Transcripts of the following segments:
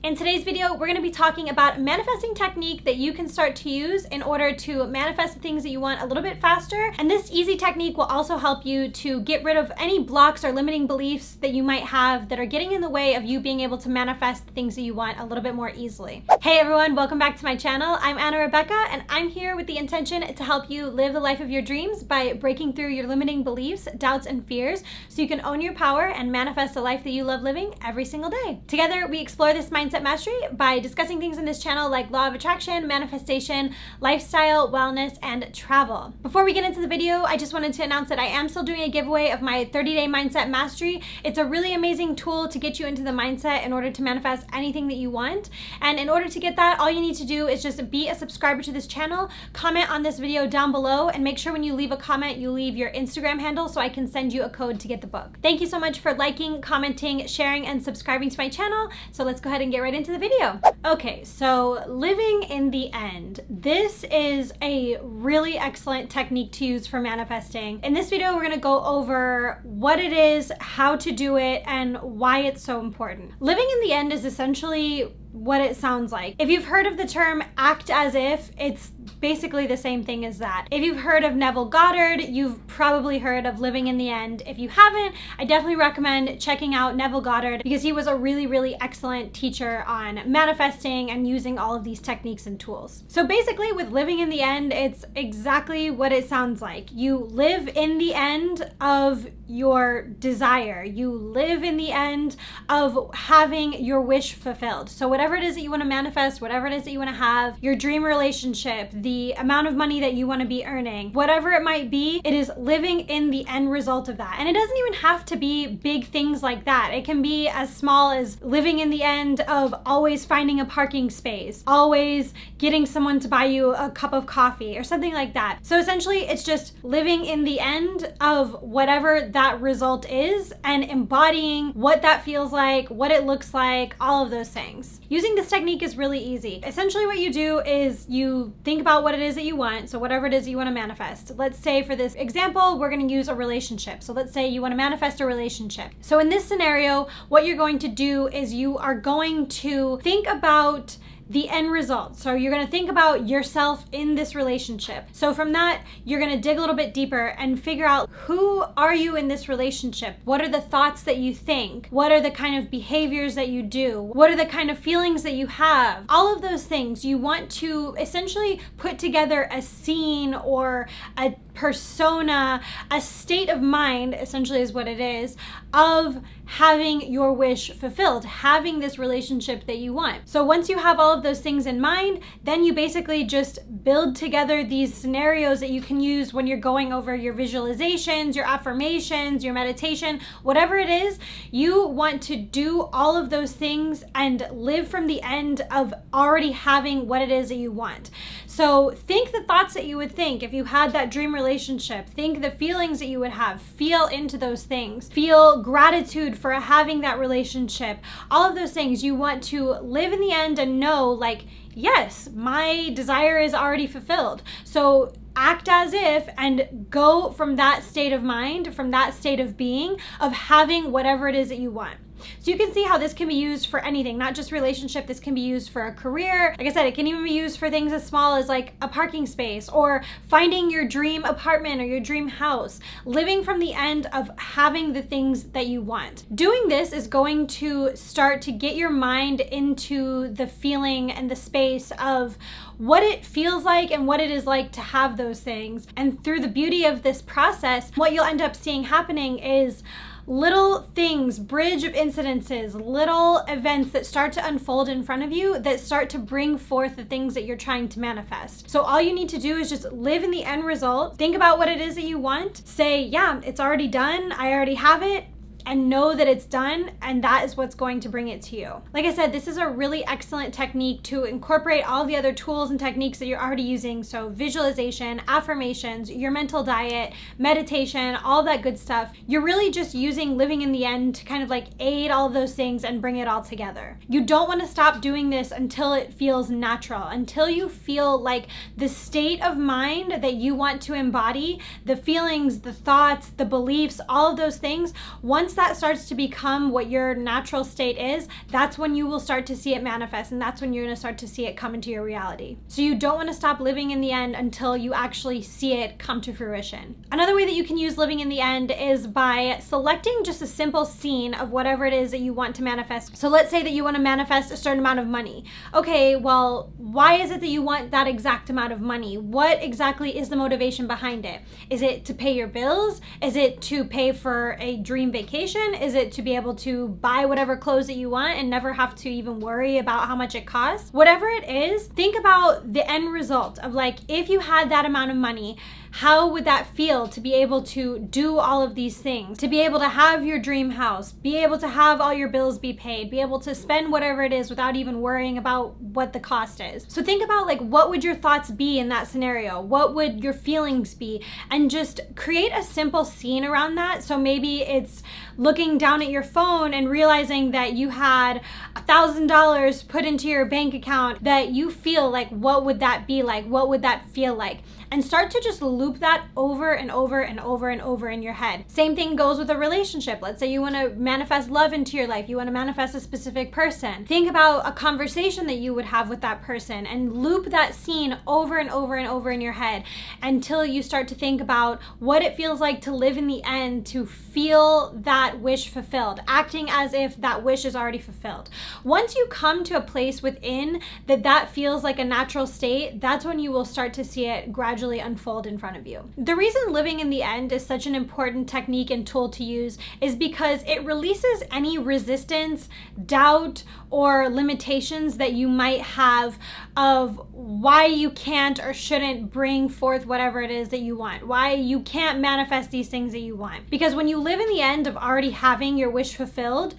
In today's video, we're going to be talking about a manifesting technique that you can start to use in order to manifest the things that you want a little bit faster. And this easy technique will also help you to get rid of any blocks or limiting beliefs that you might have that are getting in the way of you being able to manifest the things that you want a little bit more easily. Hey everyone, welcome back to my channel. I'm Anna Rebecca, and I'm here with the intention to help you live the life of your dreams by breaking through your limiting beliefs, doubts, and fears so you can own your power and manifest a life that you love living every single day. Together, we explore this mindset mastery by discussing things in this channel like law of attraction, manifestation, lifestyle, wellness, and travel. Before we get into the video, I just wanted to announce that I am still doing a giveaway of my 30-day mindset mastery. It's a really amazing tool to get you into the mindset in order to manifest anything that you want. And in order to get that, all you need to do is just be a subscriber to this channel, comment on this video down below, and make sure when you leave a comment, you leave your Instagram handle so I can send you a code to get the book. Thank you so much for liking, commenting, sharing, and subscribing to my channel. So let's go ahead and get right into the video. Okay, so living in the end. This is a really excellent technique to use for manifesting. In this video, we're gonna go over what it is, how to do it, and why it's so important. Living in the end is essentially what it sounds like. If you've heard of the term act as if, it's basically the same thing as that. If you've heard of Neville Goddard, you've probably heard of living in the end. If you haven't, I definitely recommend checking out Neville Goddard because he was a really excellent teacher on manifesting and using all of these techniques and tools. So basically with living in the end, it's exactly what it sounds like. You live in the end of your desire. You live in the end of having your wish fulfilled. So whatever it is that you want to manifest, whatever it is that you want to have, your dream relationship, the amount of money that you want to be earning, whatever it might be, it is living in the end result of that. And it doesn't even have to be big things like that. It can be as small as living in the end of always finding a parking space, always getting someone to buy you a cup of coffee or something like that. So essentially it's just living in the end of whatever that result is and embodying what that feels like, what it looks like, all of those things. Using this technique is really easy. Essentially what you do is you think about what it is that you want. So whatever it is that you want to manifest. Let's say for this example, we're going to use a relationship. So let's say you want to manifest a relationship. So in this scenario, what you're going to do is you are going to think about the end result. So you're going to think about yourself in this relationship. So from that, you're going to dig a little bit deeper and figure out who are you in this relationship? What are the thoughts that you think? What are the kind of behaviors that you do? What are the kind of feelings that you have? All of those things you want to essentially put together a scene or a persona, a state of mind, essentially is what it is, of having your wish fulfilled, having this relationship that you want. So once you have all of those things in mind, then you basically just build together these scenarios that you can use when you're going over your visualizations, your affirmations, your meditation, whatever it is, you want to do all of those things and live from the end of already having what it is that you want. So think the thoughts that you would think if you had that dream relationship. Think the feelings that you would have. Feel into those things. Feel gratitude for having that relationship. All of those things you want to live in the end and know, like, yes, my desire is already fulfilled. So act as if and go from that state of mind, from that state of being, of having whatever it is that you want. So you can see how this can be used for anything, not just relationship. This can be used for a career. Like I said, it can even be used for things as small as like a parking space or finding your dream apartment or your dream house, living from the end of having the things that you want. Doing this is going to start to get your mind into the feeling and the space of what it feels like and what it is like to have those things. And through the beauty of this process, what you'll end up seeing happening is little things, bridge of incidences, little events that start to unfold in front of you that start to bring forth the things that you're trying to manifest. So all you need to do is just live in the end result, think about what it is that you want, say, yeah, it's already done, I already have it, and know that it's done, and that is what's going to bring it to you. Like I said, this is a really excellent technique to incorporate all the other tools and techniques that you're already using. So visualization, affirmations, your mental diet, meditation, all that good stuff. You're really just using living in the end to kind of like aid all of those things and bring it all together. You don't want to stop doing this until it feels natural, until you feel like the state of mind that you want to embody, the feelings, the thoughts, the beliefs, all of those things, once that starts to become what your natural state is, that's when you will start to see it manifest, and that's when you're going to start to see it come into your reality. So you don't want to stop living in the end until you actually see it come to fruition. Another way that you can use living in the end is by selecting just a simple scene of whatever it is that you want to manifest. So let's say that you want to manifest a certain amount of money. Okay, well, why is it that you want that exact amount of money? What exactly is the motivation behind it? Is it to pay your bills? Is it to pay for a dream vacation? Is it to be able to buy whatever clothes that you want and never have to even worry about how much it costs? Whatever it is, think about the end result of like, if you had that amount of money, how would that feel to be able to do all of these things, to be able to have your dream house, be able to have all your bills be paid, be able to spend whatever it is without even worrying about what the cost is. So think about like, what would your thoughts be in that scenario? What would your feelings be? And just create a simple scene around that. So maybe it's looking down at your phone and realizing that you had $1,000 put into your bank account, that you feel like, what would that be like? What would that feel like? And start to just loop that over and over and over and over in your head. Same thing goes with a relationship. Let's say you want to manifest love into your life. You want to manifest a specific person. Think about a conversation that you would have with that person and loop that scene over and over and over in your head until you start to think about what it feels like to live in the end, to feel that wish fulfilled, acting as if that wish is already fulfilled. Once you come to a place within that feels like a natural state, that's when you will start to see it gradually unfold in front of you. The reason living in the end is such an important technique and tool to use is because it releases any resistance, doubt, or limitations that you might have of why you can't or shouldn't bring forth whatever it is that you want, why you can't manifest these things that you want. Because when you live in the end of already having your wish fulfilled,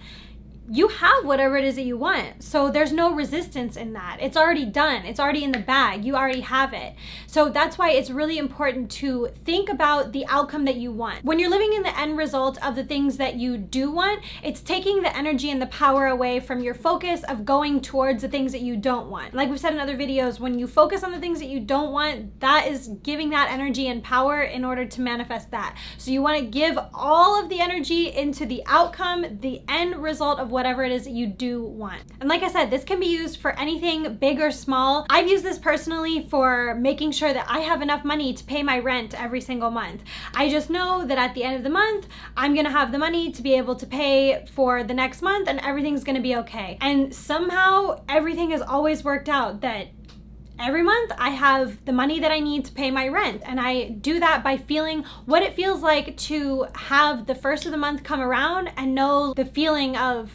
you have whatever it is that you want. So there's no resistance in that. It's already done. It's already in the bag. You already have it. So that's why it's really important to think about the outcome that you want. When you're living in the end result of the things that you do want, it's taking the energy and the power away from your focus of going towards the things that you don't want. Like we've said in other videos, when you focus on the things that you don't want, that is giving that energy and power in order to manifest that. So you want to give all of the energy into the outcome, the end result of whatever it is that you do want. And like I said, this can be used for anything big or small. I've used this personally for making sure that I have enough money to pay my rent every single month. I just know that at the end of the month, I'm gonna have the money to be able to pay for the next month and everything's gonna be okay. And somehow everything has always worked out that every month I have the money that I need to pay my rent. And I do that by feeling what it feels like to have the first of the month come around and know the feeling of,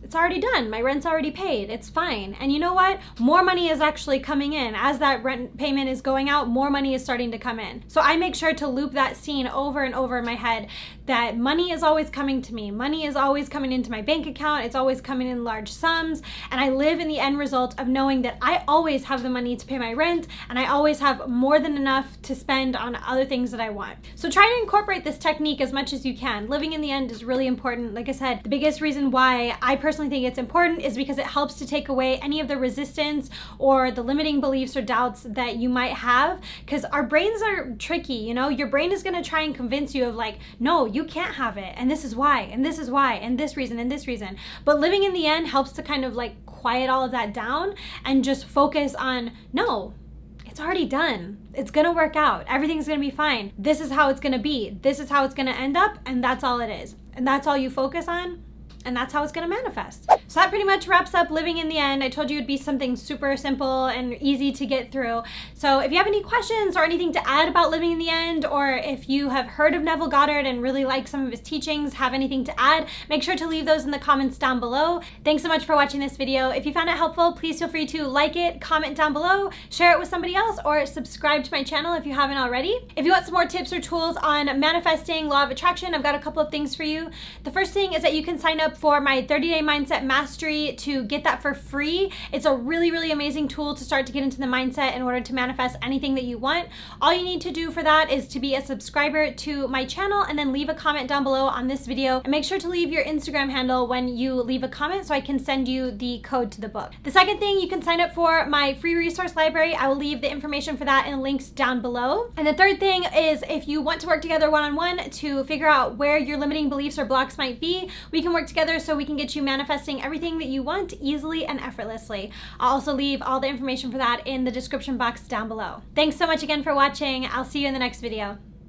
it's already done. My rent's already paid. It's fine. And you know what? More money is actually coming in. As that rent payment is going out, more money is starting to come in. So I make sure to loop that scene over and over in my head that money is always coming to me. Money is always coming into my bank account. It's always coming in large sums. And I live in the end result of knowing that I always have the money to pay my rent and I always have more than enough to spend on other things that I want. So try to incorporate this technique as much as you can. Living in the end is really important. Like I said, the biggest reason why I personally think it's important is because it helps to take away any of the resistance or the limiting beliefs or doubts that you might have, because our brains are tricky. You know, your brain is going to try and convince you of like, no, you can't have it, and this is why, and this is why, and this reason, and this reason. But living in the end helps to kind of like quiet all of that down and just focus on, no, it's already done. It's gonna work out. Everything's gonna be fine. This is how it's gonna be. This is how it's gonna end up, and that's all it is. And that's all you focus on, and that's how it's gonna manifest. So that pretty much wraps up living in the end. I told you it'd be something super simple and easy to get through. So if you have any questions or anything to add about living in the end, or if you have heard of Neville Goddard and really like some of his teachings, have anything to add, make sure to leave those in the comments down below. Thanks so much for watching this video. If you found it helpful, please feel free to like it, comment down below, share it with somebody else, or subscribe to my channel if you haven't already. If you want some more tips or tools on manifesting, law of attraction, I've got a couple of things for you. The first thing is that you can sign up up for my 30-day mindset mastery to get that for free. It's a really, really amazing tool to start to get into the mindset in order to manifest anything that you want. All you need to do for that is to be a subscriber to my channel and then leave a comment down below on this video, and make sure to leave your Instagram handle when you leave a comment so I can send you the code to the book. The second thing, you can sign up for my free resource library. I will leave the information for that in links down below. And the third thing is, if you want to work together one-on-one to figure out where your limiting beliefs or blocks might be, we can work together so we can get you manifesting everything that you want easily and effortlessly. I'll also leave all the information for that in the description box down below. Thanks so much again for watching. I'll see you in the next video.